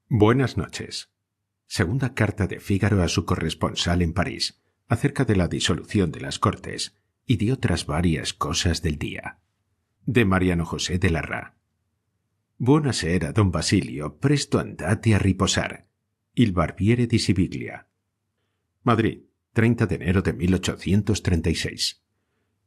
Buenas noches. Segunda carta de Fígaro a su corresponsal en París, acerca de la disolución de las Cortes y de otras varias cosas del día. De Mariano José de Larra. Buonasera, don Basilio, presto andate a riposar. Il Barbiere di Siviglia. Madrid, 30 de enero de 1836.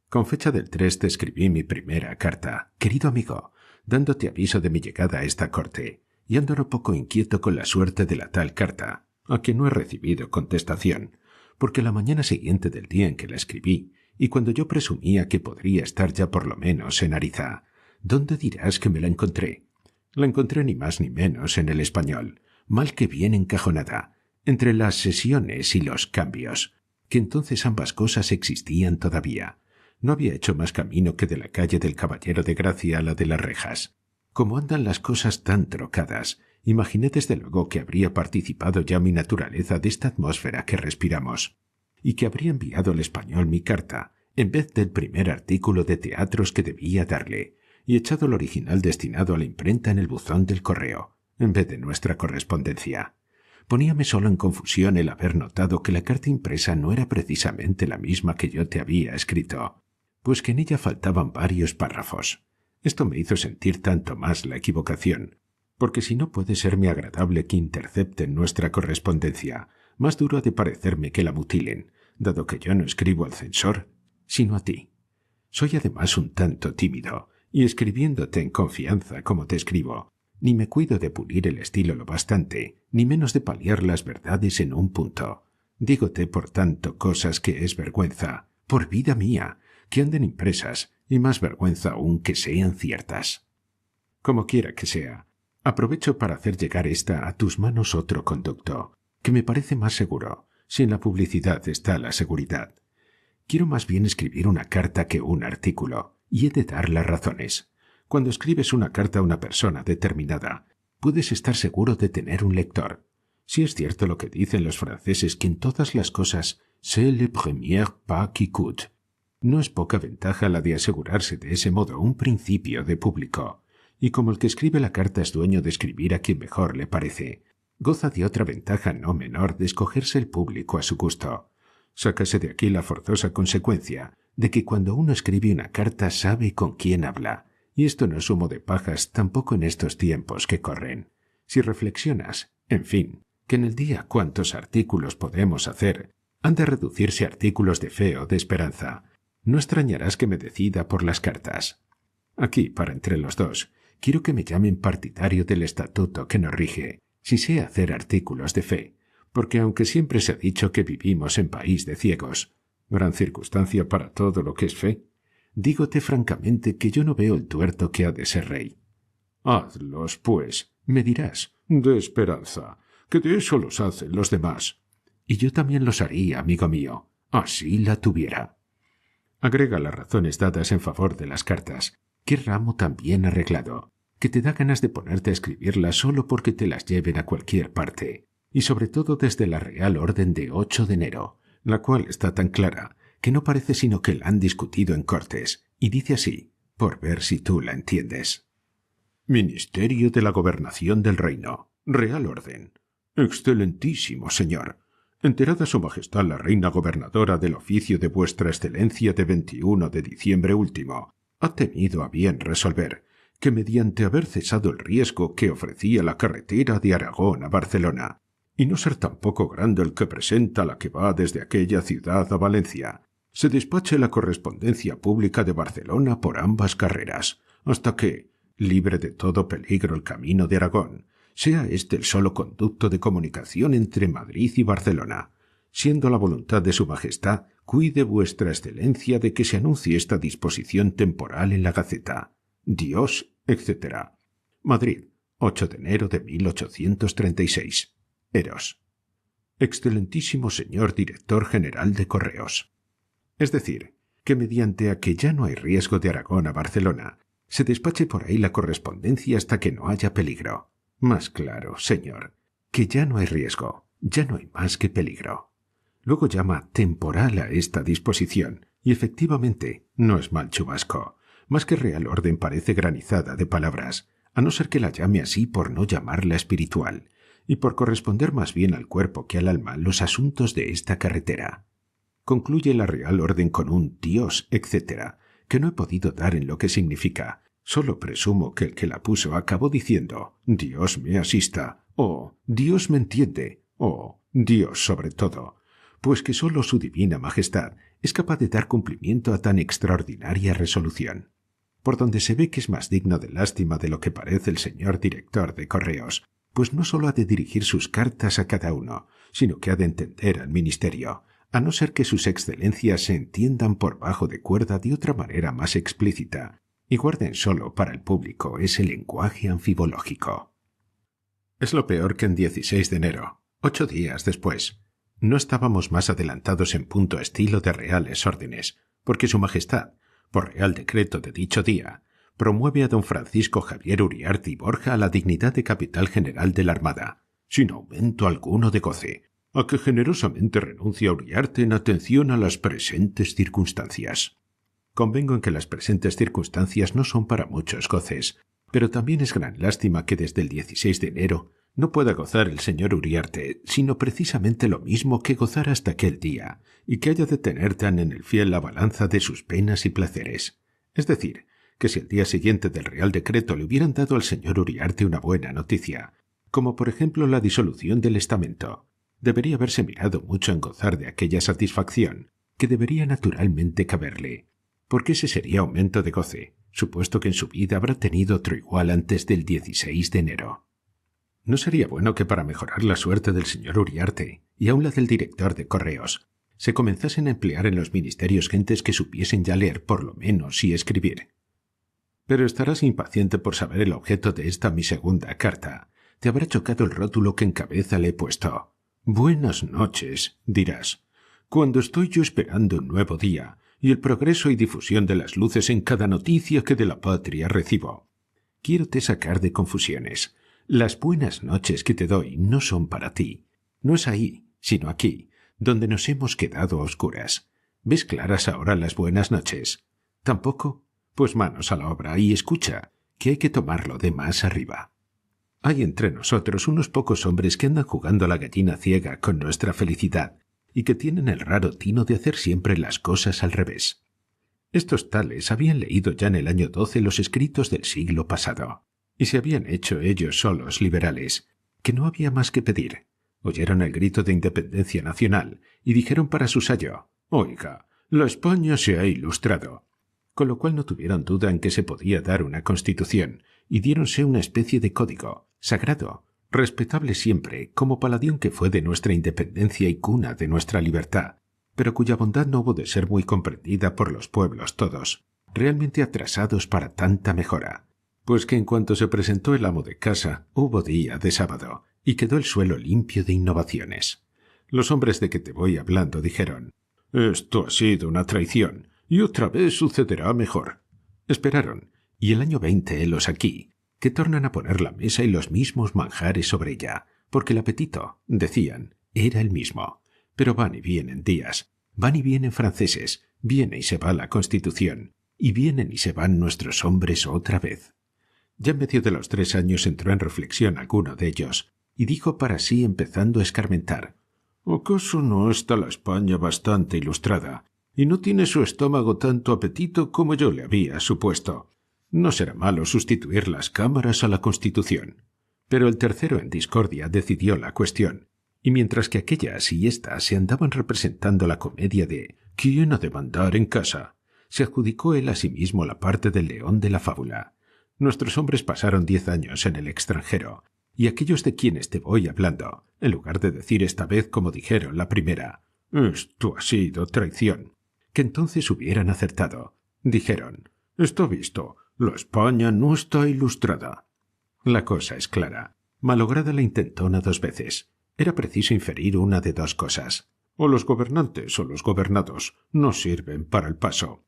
Con fecha del 3 te escribí mi primera carta, querido amigo, dándote aviso de mi llegada a esta corte, y ando un poco inquieto con la suerte de la tal carta, a que no he recibido contestación, porque la mañana siguiente del día en que la escribí, y cuando yo presumía que podría estar ya por lo menos en Ariza, ¿dónde dirás que me la encontré? La encontré ni más ni menos en El Español, mal que bien encajonada, entre las sesiones y los cambios, que entonces ambas cosas existían todavía. No había hecho más camino que de la calle del Caballero de Gracia a la de las Rejas. Como andan las cosas tan trocadas, imaginé desde luego que habría participado ya mi naturaleza de esta atmósfera que respiramos, y que habría enviado al Español mi carta, en vez del primer artículo de teatros que debía darle, y echado el original destinado a la imprenta en el buzón del correo, en vez de nuestra correspondencia. Poníame solo en confusión el haber notado que la carta impresa no era precisamente la misma que yo te había escrito, pues que en ella faltaban varios párrafos. Esto me hizo sentir tanto más la equivocación, porque si no puede serme agradable que intercepten nuestra correspondencia, más duro ha de parecerme que la mutilen, dado que yo no escribo al censor, sino a ti. Soy además un tanto tímido, y escribiéndote en confianza como te escribo, ni me cuido de pulir el estilo lo bastante, ni menos de paliar las verdades en un punto. Dígote, por tanto, cosas que es vergüenza, por vida mía, que anden impresas, y más vergüenza aún que sean ciertas. Como quiera que sea, aprovecho para hacer llegar a tus manos otro conducto, que me parece más seguro, si en la publicidad está la seguridad. Quiero más bien escribir una carta que un artículo, y he de dar las razones. Cuando escribes una carta a una persona determinada, puedes estar seguro de tener un lector. Si es cierto lo que dicen los franceses, que en todas las cosas c'est le premier pas qui coûte. No es poca ventaja la de asegurarse de ese modo un principio de público, y como el que escribe la carta es dueño de escribir a quien mejor le parece, goza de otra ventaja no menor de escogerse el público a su gusto. Sácase de aquí la forzosa consecuencia de que cuando uno escribe una carta sabe con quién habla, y esto no es humo de pajas tampoco en estos tiempos que corren. Si reflexionas, en fin, que en el día cuántos artículos podemos hacer, han de reducirse a artículos de fe o de esperanza. No extrañarás que me decida por las cartas. Aquí, para entre los dos, quiero que me llamen partidario del estatuto que nos rige, si sé hacer artículos de fe, porque aunque siempre se ha dicho que vivimos en país de ciegos, gran circunstancia para todo lo que es fe, dígote francamente que yo no veo el tuerto que ha de ser rey. Hazlos, pues, me dirás, de esperanza, que de eso los hacen los demás. Y yo también los haría, amigo mío, así la tuviera. Agrega las razones dadas en favor de las cartas. Qué ramo tan bien arreglado, que te da ganas de ponerte a escribirlas solo porque te las lleven a cualquier parte, y sobre todo desde la Real Orden de 8 de enero, la cual está tan clara que no parece sino que la han discutido en Cortes, y dice así, por ver si tú la entiendes. Ministerio de la Gobernación del Reino. Real Orden. Excelentísimo señor. Enterada su majestad la reina gobernadora del oficio de vuestra excelencia de 21 de diciembre último, ha tenido a bien resolver que mediante haber cesado el riesgo que ofrecía la carretera de Aragón a Barcelona, y no ser tampoco grande el que presenta la que va desde aquella ciudad a Valencia, se despache la correspondencia pública de Barcelona por ambas carreras, hasta que, libre de todo peligro el camino de Aragón, sea este el solo conducto de comunicación entre Madrid y Barcelona, siendo la voluntad de su majestad, cuide vuestra excelencia de que se anuncie esta disposición temporal en la Gaceta. Dios, etc. Madrid, 8 de enero de 1836. Eros. Excelentísimo señor director general de Correos. Es decir, que mediante a que ya no hay riesgo de Aragón a Barcelona, se despache por ahí la correspondencia hasta que no haya peligro. Más claro, señor, que ya no hay riesgo, ya no hay más que peligro. Luego llama temporal a esta disposición, y efectivamente no es mal chubasco. Más que Real Orden parece granizada de palabras, a no ser que la llame así por no llamarla espiritual, y por corresponder más bien al cuerpo que al alma los asuntos de esta carretera. Concluye la Real Orden con un Dios, etc., que no he podido dar en lo que significa. Solo presumo que el que la puso acabó diciendo «Dios me asista» o «Dios me entiende» o «Dios sobre todo», pues que sólo su divina majestad es capaz de dar cumplimiento a tan extraordinaria resolución. Por donde se ve que es más digno de lástima de lo que parece el señor director de correos, pues no sólo ha de dirigir sus cartas a cada uno, sino que ha de entender al ministerio, a no ser que sus excelencias se entiendan por bajo de cuerda de otra manera más explícita, y guarden solo para el público ese lenguaje anfibológico. Es lo peor que en 16 de enero, 8 días después, no estábamos más adelantados en punto a estilo de reales órdenes, porque su majestad, por real decreto de dicho día, promueve a don Francisco Javier Uriarte y Borja a la dignidad de capitán general de la Armada, sin aumento alguno de goce, a que generosamente renuncia Uriarte en atención a las presentes circunstancias. Convengo en que las presentes circunstancias no son para muchos goces, pero también es gran lástima que desde el 16 de enero no pueda gozar el señor Uriarte, sino precisamente lo mismo que gozar hasta aquel día, y que haya de tener tan en el fiel la balanza de sus penas y placeres. Es decir, que si el día siguiente del Real Decreto le hubieran dado al señor Uriarte una buena noticia, como por ejemplo la disolución del estamento, debería haberse mirado mucho en gozar de aquella satisfacción, que debería naturalmente caberle, porque ese sería aumento de goce, supuesto que en su vida habrá tenido otro igual antes del 16 de enero. ¿No sería bueno que para mejorar la suerte del señor Uriarte, y aun la del director de correos, se comenzasen a emplear en los ministerios gentes que supiesen ya leer por lo menos y escribir? Pero estarás impaciente por saber el objeto de esta mi segunda carta. Te habrá chocado el rótulo que en cabeza le he puesto. «Buenas noches», dirás, cuando estoy yo esperando un nuevo día y el progreso y difusión de las luces en cada noticia que de la patria recibo. Quiérote sacar de confusiones. Las buenas noches que te doy no son para ti. No es ahí, sino aquí, donde nos hemos quedado a oscuras. ¿Ves claras ahora las buenas noches? ¿Tampoco? Pues manos a la obra y escucha, que hay que tomarlo de más arriba. Hay entre nosotros unos pocos hombres que andan jugando a la gallina ciega con nuestra felicidad y que tienen el raro tino de hacer siempre las cosas al revés. Estos tales habían leído ya en el año 12 los escritos del siglo pasado, y se habían hecho ellos solos liberales, que no había más que pedir. Oyeron el grito de independencia nacional y dijeron para su sayo: «Oiga, la España se ha ilustrado», con lo cual no tuvieron duda en que se podía dar una constitución, y diéronse una especie de código, sagrado, respetable siempre, como paladín que fue de nuestra independencia y cuna de nuestra libertad, pero cuya bondad no hubo de ser muy comprendida por los pueblos todos, realmente atrasados para tanta mejora, pues que en cuanto se presentó el amo de casa, hubo día de sábado, y quedó el suelo limpio de innovaciones. Los hombres de que te voy hablando dijeron: «Esto ha sido una traición, y otra vez sucederá mejor». Esperaron, y el año 20 helos aquí, que tornan a poner la mesa y los mismos manjares sobre ella, porque el apetito, decían, era el mismo. Pero van y vienen días, van y vienen franceses, viene y se va la Constitución, y vienen y se van nuestros hombres otra vez. Ya en medio de los 3 años entró en reflexión alguno de ellos, y dijo para sí empezando a escarmentar: «¿Acaso no está la España bastante ilustrada, y no tiene su estómago tanto apetito como yo le había supuesto? No será malo sustituir las cámaras a la Constitución». Pero el tercero en discordia decidió la cuestión, y mientras que aquellas y éstas se andaban representando la comedia de «¿Quién ha de mandar en casa?», se adjudicó él a sí mismo la parte del león de la fábula. Nuestros hombres pasaron 10 años en el extranjero, y aquellos de quienes te voy hablando, en lugar de decir esta vez como dijeron la primera: «Esto ha sido traición», que entonces hubieran acertado, dijeron: «Está visto, la España no está ilustrada». La cosa es clara. Malograda la intentona 2 veces. Era preciso inferir una de 2 cosas: o los gobernantes o los gobernados no sirven para el paso.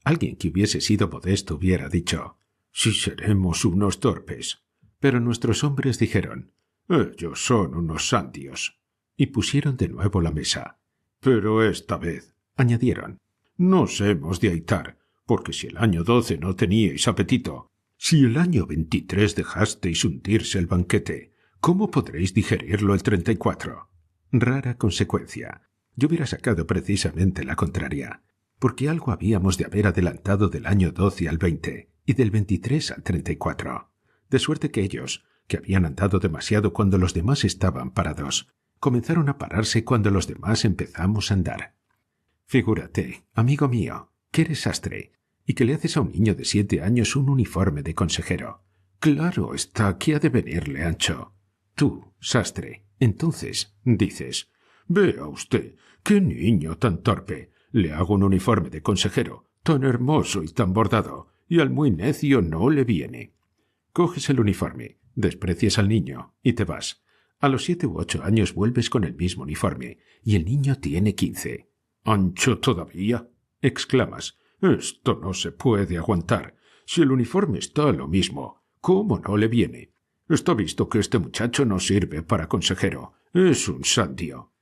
Alguien que hubiese sido modesto hubiera dicho: «Si seremos unos torpes». Pero nuestros hombres dijeron: «Ellos son unos sandios», y pusieron de nuevo la mesa. «Pero esta vez», añadieron, «nos hemos de aitar, porque si el año 12 no teníais apetito, si el año 23 dejasteis hundirse el banquete, ¿Cómo podréis digerirlo el 34? Rara consecuencia. Yo hubiera sacado precisamente la contraria, porque algo habíamos de haber adelantado del año 12 al 20 y del 23 al 34. De suerte que ellos, que habían andado demasiado cuando los demás estaban parados, comenzaron a pararse cuando los demás empezamos a andar. Figúrate, amigo mío, que eres sastre y que le haces a un niño de 7 años un uniforme de consejero. Claro está que ha de venirle ancho. Tú, sastre, entonces dices: «Vea usted, qué niño tan torpe. Le hago un uniforme de consejero, tan hermoso y tan bordado, y al muy necio no le viene». Coges el uniforme, desprecias al niño y te vas. A los 7 u 8 años vuelves con el mismo uniforme, y el niño tiene 15. «¿Ancho todavía?», exclamas. «Esto no se puede aguantar. Si el uniforme está a lo mismo, ¿cómo no le viene? Está visto que este muchacho no sirve para consejero. Es un sandio».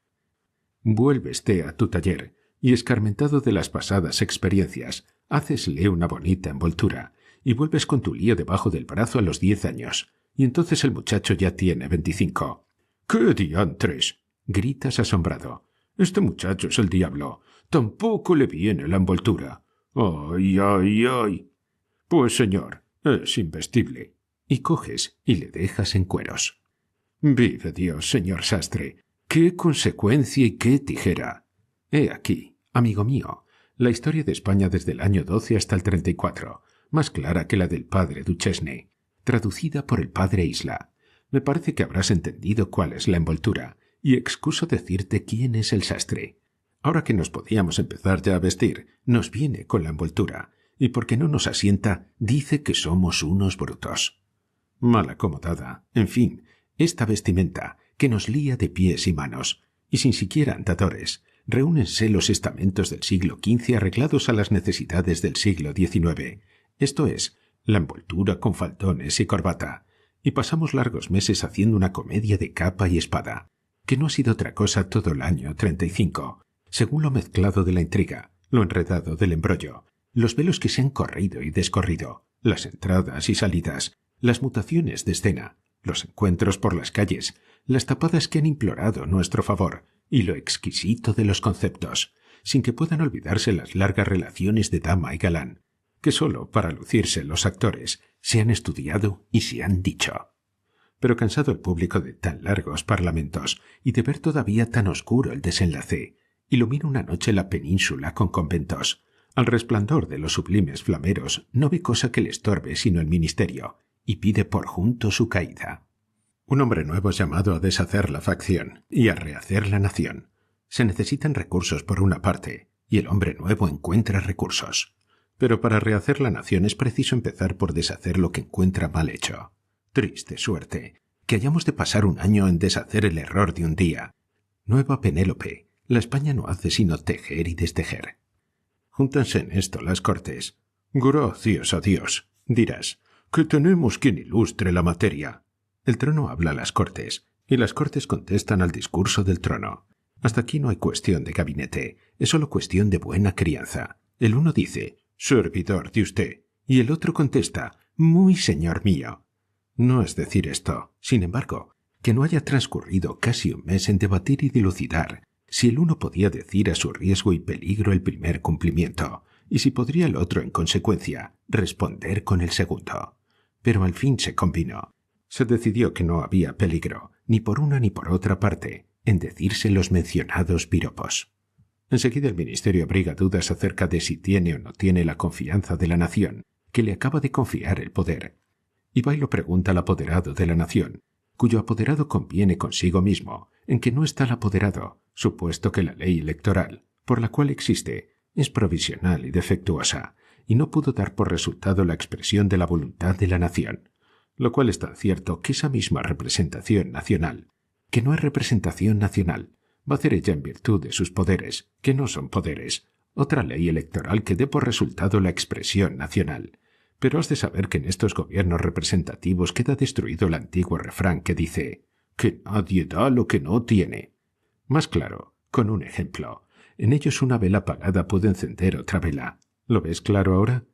Vuélveste a tu taller y, escarmentado de las pasadas experiencias, hacesle una bonita envoltura y vuelves con tu lío debajo del brazo a los 10 años, y entonces el muchacho ya tiene 25. «¡Qué diantres!», gritas asombrado. «Este muchacho es el diablo. Tampoco le viene la envoltura. ¡Ay, ay, ay!». «Pues, señor, es investible». Y coges y le dejas en cueros. Vive Dios, señor sastre. ¡Qué consecuencia y qué tijera! He aquí, amigo mío, la historia de España desde el año 12 hasta el 34, más clara que la del padre Duchesne, traducida por el padre Isla. Me parece que habrás entendido cuál es la envoltura, y excuso decirte quién es el sastre. Ahora que nos podíamos empezar ya a vestir, nos viene con la envoltura, y porque no nos asienta, dice que somos unos brutos. Mal acomodada, en fin, esta vestimenta que nos lía de pies y manos, y sin siquiera andadores, reúnense los estamentos del siglo XV arreglados a las necesidades del siglo XIX, esto es, la envoltura con faldones y corbata, y pasamos largos meses haciendo una comedia de capa y espada, que no ha sido otra cosa todo el año 35, según lo mezclado de la intriga, lo enredado del embrollo, los velos que se han corrido y descorrido, las entradas y salidas, las mutaciones de escena, los encuentros por las calles, las tapadas que han implorado nuestro favor y lo exquisito de los conceptos, sin que puedan olvidarse las largas relaciones de dama y galán, que sólo para lucirse los actores se han estudiado y se han dicho. Pero cansado el público de tan largos parlamentos y de ver todavía tan oscuro el desenlace, ilumina una noche la península con conventos. Al resplandor de los sublimes flameros no ve cosa que le estorbe sino el ministerio, y pide por junto su caída. Un hombre nuevo es llamado a deshacer la facción y a rehacer la nación. Se necesitan recursos por una parte, y el hombre nuevo encuentra recursos. Pero para rehacer la nación es preciso empezar por deshacer lo que encuentra mal hecho. Triste suerte, que hayamos de pasar un año en deshacer el error de un día. Nueva Penélope, la España no hace sino tejer y destejer. Júntanse en esto las cortes. «Gracias a Dios», dirás, «que tenemos quien ilustre la materia». El trono habla a las cortes, y las cortes contestan al discurso del trono. Hasta aquí no hay cuestión de gabinete, es solo cuestión de buena crianza. El uno dice, «servidor de usted», y el otro contesta, «muy señor mío». No es decir esto, sin embargo, que no haya transcurrido casi un mes en debatir y dilucidar si el uno podía decir a su riesgo y peligro el primer cumplimiento, y si podría el otro, en consecuencia, responder con el segundo. Pero al fin se convino. Se decidió que no había peligro, ni por una ni por otra parte, en decirse los mencionados piropos. Enseguida el ministerio abriga dudas acerca de si tiene o no tiene la confianza de la nación, que le acaba de confiar el poder. Y va y lo pregunta al apoderado de la nación, cuyo apoderado conviene consigo mismo en que no está el apoderado, supuesto que la ley electoral, por la cual existe, es provisional y defectuosa, y no pudo dar por resultado la expresión de la voluntad de la nación, lo cual es tan cierto que esa misma representación nacional, que no es representación nacional, va a hacer ella en virtud de sus poderes, que no son poderes, otra ley electoral que dé por resultado la expresión nacional. Pero has de saber que en estos gobiernos representativos queda destruido el antiguo refrán que dice que nadie da lo que no tiene. Más claro, con un ejemplo. En ellos una vela apagada puede encender otra vela. ¿Lo ves claro ahora?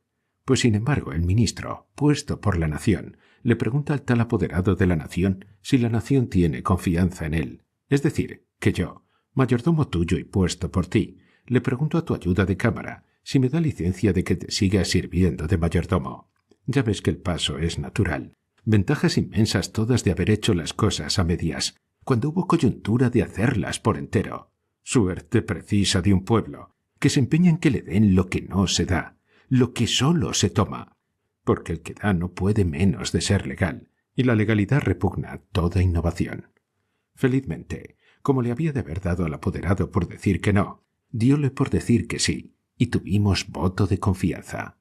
Pues sin embargo el ministro, puesto por la nación, le pregunta al tal apoderado de la nación si la nación tiene confianza en él. Es decir, que yo, mayordomo tuyo y puesto por ti, le pregunto a tu ayuda de cámara si me da licencia de que te siga sirviendo de mayordomo. Ya ves que el paso es natural. Ventajas inmensas todas de haber hecho las cosas a medias, cuando hubo coyuntura de hacerlas por entero. Suerte precisa de un pueblo, que se empeña en que le den lo que no se da, lo que solo se toma, porque el que da no puede menos de ser legal, y la legalidad repugna toda innovación. Felizmente, como le había de haber dado al apoderado por decir que no, dióle por decir que sí, y tuvimos voto de confianza.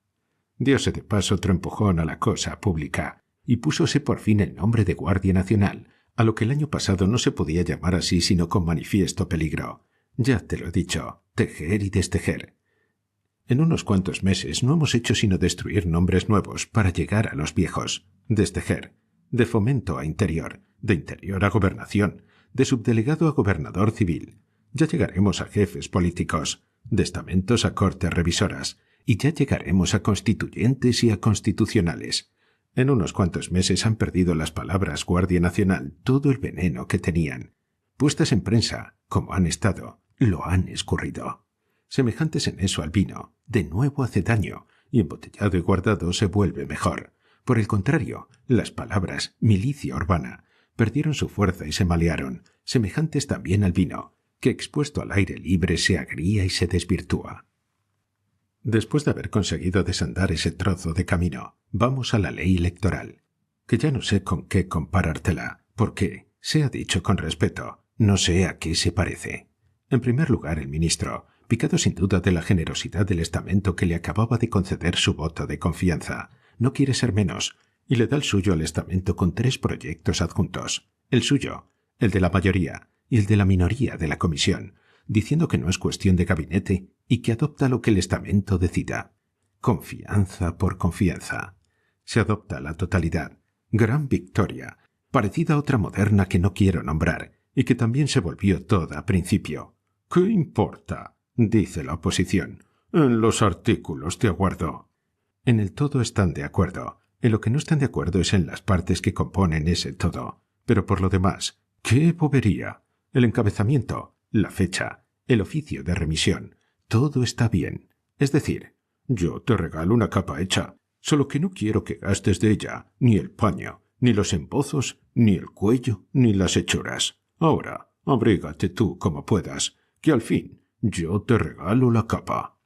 Diose de paso otro empujón a la cosa pública, y púsose por fin el nombre de Guardia Nacional, a lo que el año pasado no se podía llamar así sino con manifiesto peligro. Ya te lo he dicho, tejer y destejer. En unos cuantos meses no hemos hecho sino destruir nombres nuevos para llegar a los viejos. Destejer, de fomento a interior, de interior a gobernación, de subdelegado a gobernador civil. Ya llegaremos a jefes políticos, de estamentos a cortes revisoras, y ya llegaremos a constituyentes y a constitucionales. En unos cuantos meses han perdido las palabras Guardia Nacional todo el veneno que tenían. Puestas en prensa, como han estado, lo han escurrido. Semejantes en eso al vino, de nuevo hace daño, y embotellado y guardado se vuelve mejor. Por el contrario, las palabras milicia urbana perdieron su fuerza y se malearon, semejantes también al vino, que expuesto al aire libre se agría y se desvirtúa. Después de haber conseguido desandar ese trozo de camino, vamos a la ley electoral, que ya no sé con qué comparártela, porque, sea dicho con respeto, no sé a qué se parece. En primer lugar, el ministro, picado sin duda de la generosidad del estamento que le acababa de conceder su voto de confianza, no quiere ser menos, y le da el suyo al estamento con 3 proyectos adjuntos, el suyo, el de la mayoría y el de la minoría de la comisión, diciendo que no es cuestión de gabinete y que adopta lo que el estamento decida. Confianza por confianza. Se adopta la totalidad. Gran victoria, parecida a otra moderna que no quiero nombrar, y que también se volvió toda a principio. ¿Qué importa?, dice la oposición. En los artículos de acuerdo. En el todo están de acuerdo. En lo que no están de acuerdo es en las partes que componen ese todo. Pero por lo demás, ¡qué bobería! El encabezamiento, la fecha, el oficio de remisión, todo está bien. Es decir, yo te regalo una capa hecha, solo que no quiero que gastes de ella ni el paño, ni los embozos, ni el cuello, ni las hechuras. Ahora, abrígate tú como puedas, que al fin yo te regalo la capa.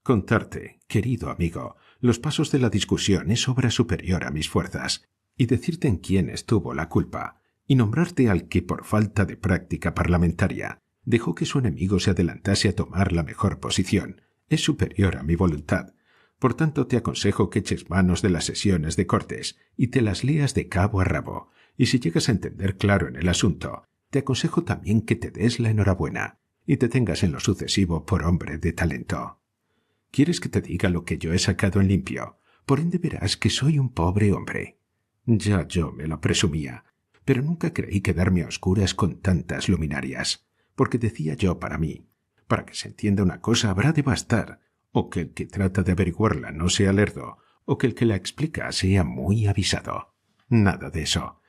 Contarte, querido amigo, los pasos de la discusión es obra superior a mis fuerzas, y decirte en quién estuvo la culpa, y nombrarte al que por falta de práctica parlamentaria dejó que su enemigo se adelantase a tomar la mejor posición, es superior a mi voluntad. Por tanto te aconsejo que eches manos de las sesiones de Cortes y te las leas de cabo a rabo, y si llegas a entender claro en el asunto, te aconsejo también que te des la enhorabuena y te tengas en lo sucesivo por hombre de talento. ¿Quieres que te diga lo que yo he sacado en limpio? Por ende verás que soy un pobre hombre. Ya yo me lo presumía, pero nunca creí quedarme a oscuras con tantas luminarias, porque decía yo para mí, para que se entienda una cosa habrá de bastar, o que el que trata de averiguarla no sea lerdo, o que el que la explica sea muy avisado. Nada de eso.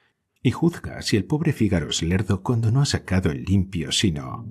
Y juzga si el pobre Fígaro es lerdo cuando no ha sacado en limpio sino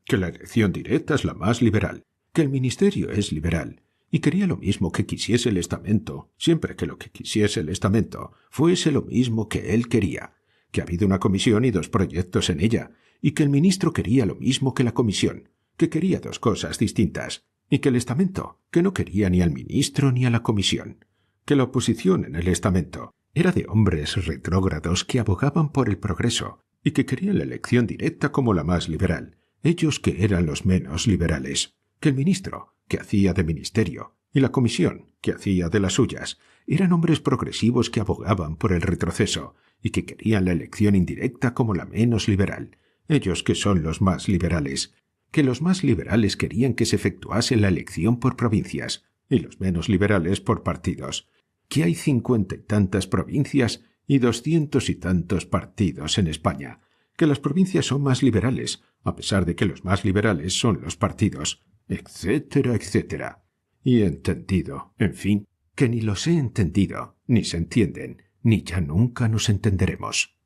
que la elección directa es la más liberal, que el ministerio es liberal, y quería lo mismo que quisiese el estamento, siempre que lo que quisiese el estamento fuese lo mismo que él quería, que ha habido una comisión y 2 proyectos en ella, y que el ministro quería lo mismo que la comisión, que quería 2 cosas distintas, y que el estamento, que no quería ni al ministro ni a la comisión, que la oposición en el estamento era de hombres retrógrados que abogaban por el progreso, y que querían la elección directa como la más liberal, ellos que eran los menos liberales, que el ministro, que hacía de ministerio, y la comisión, que hacía de las suyas, eran hombres progresivos que abogaban por el retroceso, y que querían la elección indirecta como la menos liberal, ellos que son los más liberales, que los más liberales querían que se efectuase la elección por provincias, y los menos liberales por partidos, que hay 50 y tantas provincias y 200 y tantos partidos en España, que las provincias son más liberales, a pesar de que los más liberales son los partidos, etcétera, etcétera. Y entendido, en fin, que ni los he entendido, ni se entienden, ni ya nunca nos entenderemos.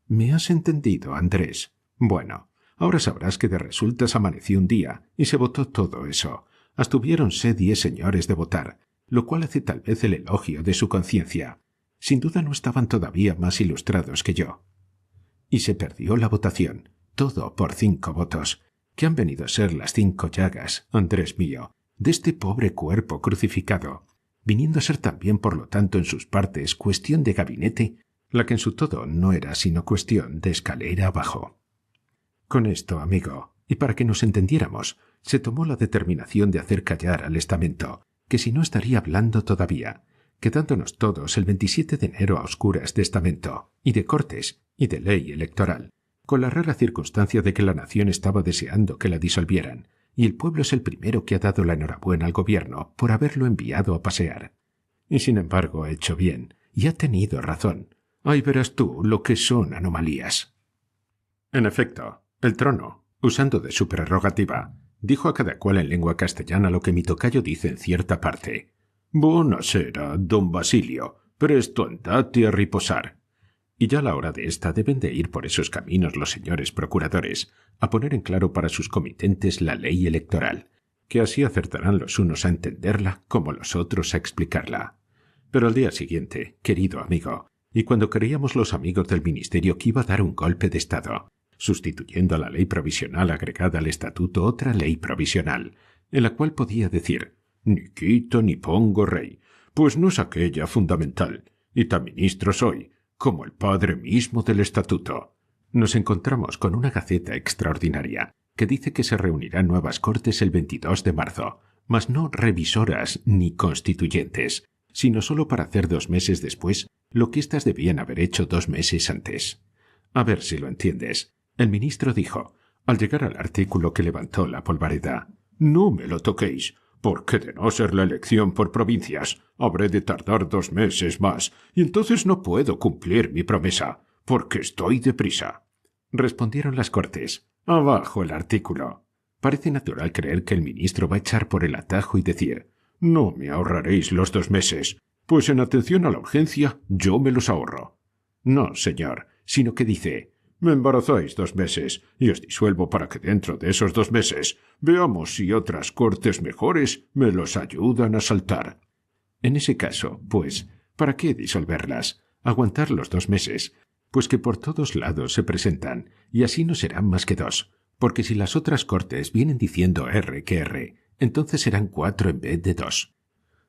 ¿Me has entendido, Andrés? Bueno, ahora sabrás que de resultas amaneció un día y se votó todo eso. Abstuviéronse 10 señores de votar, lo cual hace tal vez el elogio de su conciencia. Sin duda no estaban todavía más ilustrados que yo. Y se perdió la votación, todo por 5 votos, que han venido a ser las 5 llagas, Andrés mío, de este pobre cuerpo crucificado, viniendo a ser también por lo tanto en sus partes cuestión de gabinete, la que en su todo no era sino cuestión de escalera abajo. Con esto, amigo, y para que nos entendiéramos, se tomó la determinación de hacer callar al estamento, que si no estaría hablando todavía, quedándonos todos el 27 de enero a oscuras de estamento, y de Cortes, y de ley electoral, con la rara circunstancia de que la nación estaba deseando que la disolvieran, y el pueblo es el primero que ha dado la enhorabuena al gobierno por haberlo enviado a pasear. Y sin embargo ha hecho bien, y ha tenido razón. Ahí verás tú lo que son anomalías. En efecto, el trono, usando de su prerrogativa, dijo a cada cual en lengua castellana lo que mi tocayo dice en cierta parte. «Buonasera, don Basilio, presto andate a riposar». Y ya a la hora de esta deben de ir por esos caminos los señores procuradores a poner en claro para sus comitentes la ley electoral, que así acertarán los unos a entenderla como los otros a explicarla. Pero al día siguiente, querido amigo, y cuando creíamos los amigos del ministerio que iba a dar un golpe de Estado, sustituyendo a la ley provisional agregada al estatuto otra ley provisional, en la cual podía decir «Ni quito ni pongo rey, pues no es aquella fundamental, y tan ministro soy, como el padre mismo del estatuto». Nos encontramos con una gaceta extraordinaria que dice que se reunirán nuevas cortes el 22 de marzo, mas no revisoras ni constituyentes, sino solo para hacer 2 meses después lo que éstas debían haber hecho 2 meses antes. A ver si lo entiendes. El ministro dijo, al llegar al artículo que levantó la polvareda, «No me lo toquéis, porque de no ser la elección por provincias, habré de tardar 2 meses más, y entonces no puedo cumplir mi promesa, porque estoy deprisa». Respondieron las Cortes, «Abajo el artículo». Parece natural creer que el ministro va a echar por el atajo y decir, «No me ahorraréis los 2 meses, pues en atención a la urgencia yo me los ahorro». No, señor, sino que dice, «Me embarazáis 2 meses, y os disuelvo para que dentro de esos 2 meses veamos si otras cortes mejores me los ayudan a saltar». En ese caso, pues, ¿para qué disolverlas? Aguantar los 2 meses, pues que por todos lados se presentan, y así no serán más que 2, porque si las otras cortes vienen diciendo R que R, entonces serán 4 en vez de 2.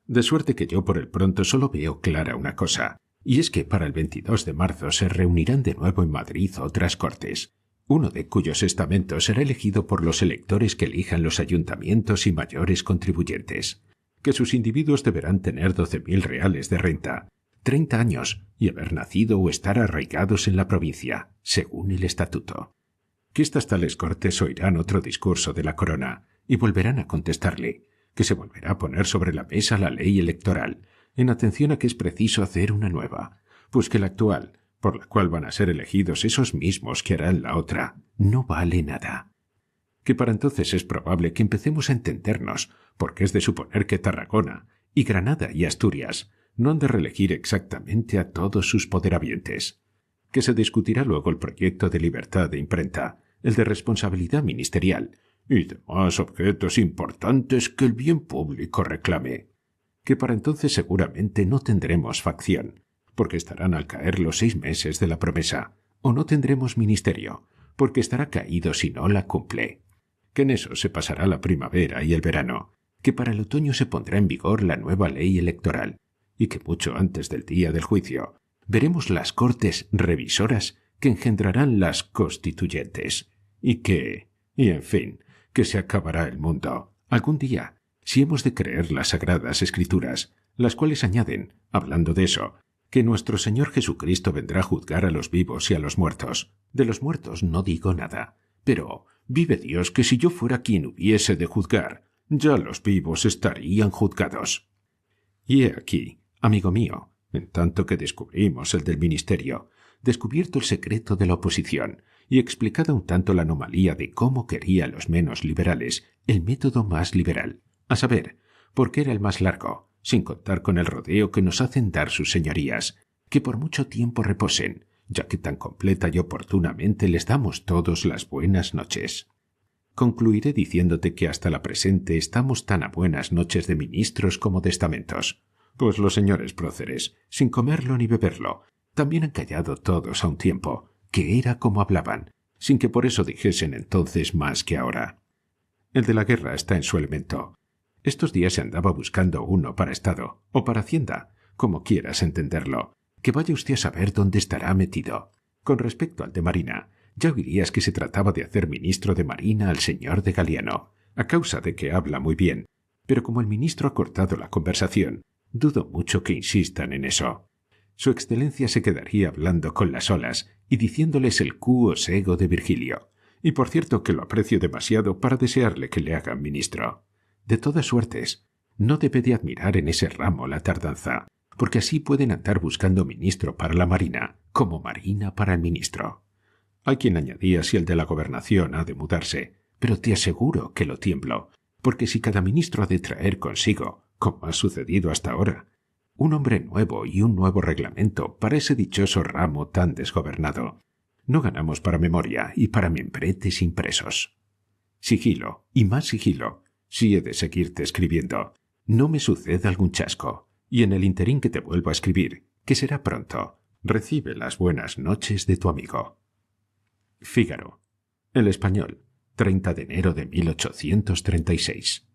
De suerte que yo por el pronto solo veo clara una cosa, y es que para el 22 de marzo se reunirán de nuevo en Madrid otras cortes, uno de cuyos estamentos será elegido por los electores que elijan los ayuntamientos y mayores contribuyentes, que sus individuos deberán tener 12.000 reales de renta, 30 años y haber nacido o estar arraigados en la provincia, según el estatuto. Que estas tales cortes oirán otro discurso de la corona y volverán a contestarle, que se volverá a poner sobre la mesa la ley electoral, en atención a que es preciso hacer una nueva, pues que la actual, por la cual van a ser elegidos esos mismos que harán la otra, no vale nada. Que para entonces es probable que empecemos a entendernos, porque es de suponer que Tarragona, y Granada y Asturias no han de reelegir exactamente a todos sus poderavientes. Que se discutirá luego el proyecto de libertad de imprenta, el de responsabilidad ministerial, y demás objetos importantes que el bien público reclame. Que para entonces seguramente no tendremos facción, porque estarán al caer los 6 meses de la promesa, o no tendremos ministerio, porque estará caído si no la cumple. Que en eso se pasará la primavera y el verano, que para el otoño se pondrá en vigor la nueva ley electoral, y que mucho antes del día del juicio veremos las cortes revisoras que engendrarán las constituyentes, y en fin, que se acabará el mundo, algún día, si hemos de creer las sagradas escrituras, las cuales añaden, hablando de eso, que nuestro Señor Jesucristo vendrá a juzgar a los vivos y a los muertos. De los muertos no digo nada, pero vive Dios que si yo fuera quien hubiese de juzgar, ya los vivos estarían juzgados. Y he aquí, amigo mío, en tanto que descubrimos el del ministerio, descubierto el secreto de la oposición y explicada un tanto la anomalía de cómo quería los menos liberales el método más liberal, a saber, porque era el más largo, sin contar con el rodeo que nos hacen dar sus señorías, que por mucho tiempo reposen, ya que tan completa y oportunamente les damos todos las buenas noches. Concluiré diciéndote que hasta la presente estamos tan a buenas noches de ministros como de estamentos, pues los señores próceres, sin comerlo ni beberlo, también han callado todos a un tiempo, que era como hablaban, sin que por eso dijesen entonces más que ahora. El de la guerra está en su elemento. Estos días se andaba buscando uno para Estado, o para Hacienda, como quieras entenderlo, que vaya usted a saber dónde estará metido. Con respecto al de Marina, ya oirías que se trataba de hacer ministro de Marina al señor de Galiano, a causa de que habla muy bien, pero como el ministro ha cortado la conversación, dudo mucho que insistan en eso. Su excelencia se quedaría hablando con las olas y diciéndoles el cuo sego de Virgilio, y por cierto que lo aprecio demasiado para desearle que le hagan ministro. De todas suertes, no debe de admirar en ese ramo la tardanza, porque así pueden andar buscando ministro para la Marina, como Marina para el ministro. Hay quien añadía si el de la gobernación ha de mudarse, pero te aseguro que lo tiemblo, porque si cada ministro ha de traer consigo, como ha sucedido hasta ahora, un hombre nuevo y un nuevo reglamento para ese dichoso ramo tan desgobernado, no ganamos para memoria y para membretes impresos. Sigilo, y más sigilo, si he de seguirte escribiendo, no me suceda algún chasco, y en el interín que te vuelvo a escribir, que será pronto, recibe las buenas noches de tu amigo. Fígaro. El Español, 30 de enero de 1836.